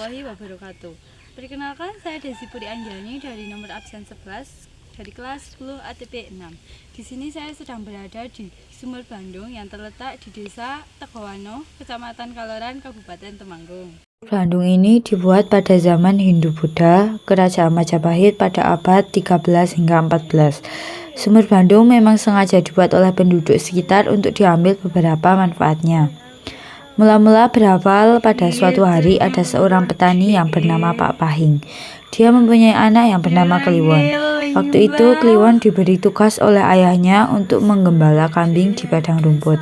warahmatullahi wabarakatuh. Perkenalkan, saya Desi Puri Anjani dari nomor absen 11 dari kelas 10 ATP 6. Di sini saya sedang berada di Sumur Bandung yang terletak di Desa Tegowano, Kecamatan Kaloran, Kabupaten Temanggung. Bandung ini dibuat pada zaman Hindu-Buddha, Kerajaan Majapahit pada abad 13 hingga 14. Sumur Bandung memang sengaja dibuat oleh penduduk sekitar untuk diambil beberapa manfaatnya. Mula-mula berawal pada suatu hari ada seorang petani yang bernama Pak Pahing. Dia mempunyai anak yang bernama Kliwon. Waktu itu Kliwon diberi tugas oleh ayahnya untuk menggembala kambing di padang rumput.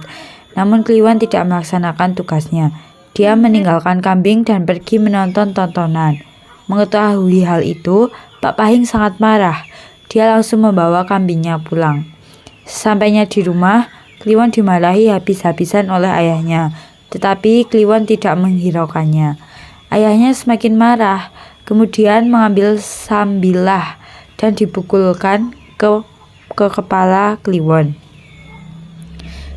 Namun Kliwon tidak melaksanakan tugasnya. Dia meninggalkan kambing dan pergi menonton tontonan. Mengetahui hal itu, Pak Pahing sangat marah. Dia langsung membawa kambingnya pulang. Sesampainya di rumah, Kliwon dimarahi habis-habisan oleh ayahnya. Tetapi Kliwon tidak menghiraukannya. Ayahnya semakin marah, kemudian mengambil sambilah dan dipukulkan ke kepala Kliwon.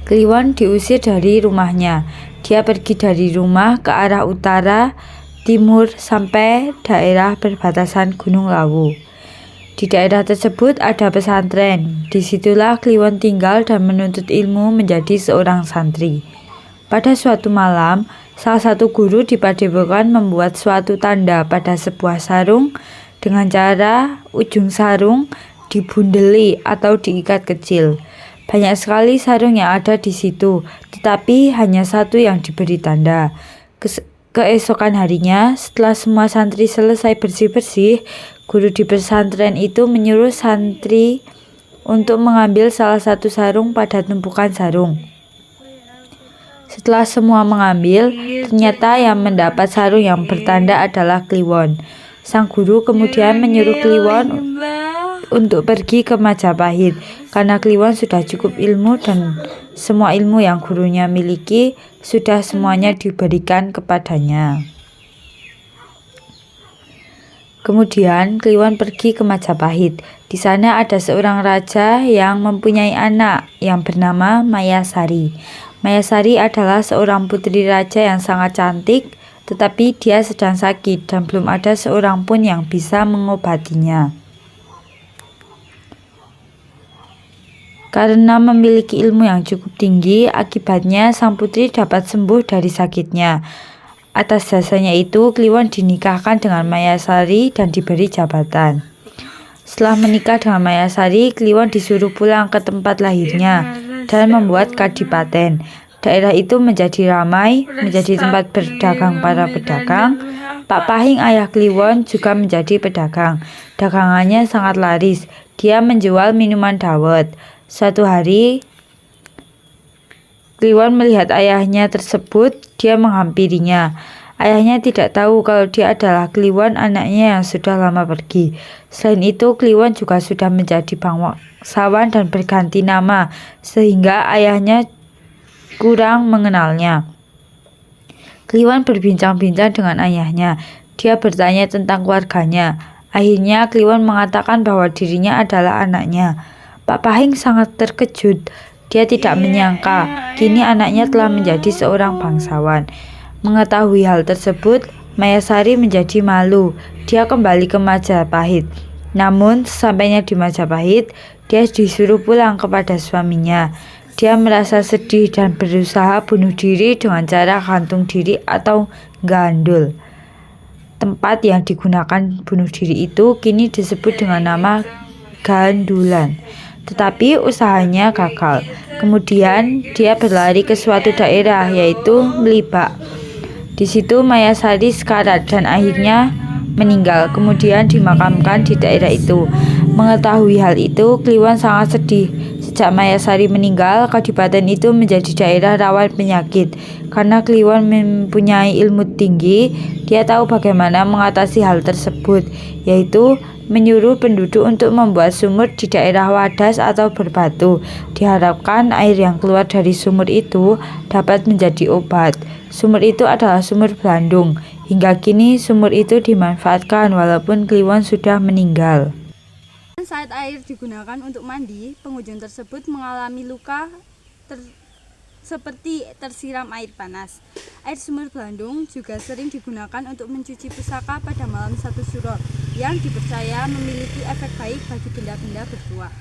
Kliwon diusir dari rumahnya. Dia pergi dari rumah ke arah utara, timur, sampai daerah perbatasan Gunung Lawu. Di daerah tersebut ada pesantren. Disitulah Kliwon tinggal dan menuntut ilmu menjadi seorang santri. Pada suatu malam, salah satu guru di padepokan membuat suatu tanda pada sebuah sarung dengan cara ujung sarung dibundeli atau diikat kecil. Banyak sekali sarung yang ada di situ, tetapi hanya satu yang diberi tanda. Keesokan harinya, setelah semua santri selesai bersih-bersih, guru di pesantren itu menyuruh santri untuk mengambil salah satu sarung pada tumpukan sarung. Setelah semua mengambil, ternyata yang mendapat sarung yang bertanda adalah Kliwon. Sang guru kemudian menyuruh Kliwon untuk pergi ke Majapahit, karena Kliwon sudah cukup ilmu dan semua ilmu yang gurunya miliki sudah semuanya diberikan kepadanya. Kemudian Kliwon pergi ke Majapahit. Di sana ada seorang raja yang mempunyai anak yang bernama Mayasari. Mayasari adalah seorang putri raja yang sangat cantik, tetapi dia sedang sakit dan belum ada seorang pun yang bisa mengobatinya. Karena memiliki ilmu yang cukup tinggi, akibatnya sang putri dapat sembuh dari sakitnya. Atas dasarnya itu, Kliwon dinikahkan dengan Mayasari dan diberi jabatan. Setelah menikah dengan Mayasari, Kliwon disuruh pulang ke tempat lahirnya dan membuat kadipaten. Daerah itu menjadi ramai, menjadi tempat berdagang para pedagang. Pak Pahing ayah Kliwon juga menjadi pedagang. Dagangannya sangat laris. Dia menjual minuman dawet. Suatu hari, Kliwon melihat ayahnya tersebut, dia menghampirinya. Ayahnya tidak tahu kalau dia adalah Kliwon, anaknya yang sudah lama pergi. Selain itu, Kliwon juga sudah menjadi bangsawan dan berganti nama, sehingga ayahnya kurang mengenalnya. Kliwon berbincang-bincang dengan ayahnya. Dia bertanya tentang keluarganya. Akhirnya Kliwon mengatakan bahwa dirinya adalah anaknya. Pak Pahing sangat terkejut. Dia tidak menyangka kini anaknya telah menjadi seorang bangsawan. Mengetahui hal tersebut, Mayasari menjadi malu. Dia kembali ke Majapahit. Namun, sesampainya di Majapahit, dia disuruh pulang kepada suaminya. Dia merasa sedih dan berusaha bunuh diri dengan cara gantung diri atau gandul. Tempat yang digunakan bunuh diri itu kini disebut dengan nama gandulan. Tetapi usahanya gagal. Kemudian dia berlari ke suatu daerah, yaitu Melibak. Di situ Mayasari sekarat dan akhirnya meninggal, kemudian dimakamkan di daerah itu. Mengetahui hal itu, Kliwon sangat sedih. Sejak Mayasari meninggal, kadipaten itu menjadi daerah rawan penyakit. Karena Kliwon mempunyai ilmu tinggi, dia tahu bagaimana mengatasi hal tersebut, yaitu menyuruh penduduk untuk membuat sumur di daerah wadas atau berbatu. Diharapkan air yang keluar dari sumur itu dapat menjadi obat. Sumur itu adalah sumur Bandung. Hingga kini sumur itu dimanfaatkan walaupun Kliwon sudah meninggal. Saat air digunakan untuk mandi, pengunjung tersebut mengalami luka seperti tersiram air panas. Air sumur Blandung juga sering digunakan untuk mencuci pusaka pada malam 1 Suro yang dipercaya memiliki efek baik bagi benda-benda bertuah.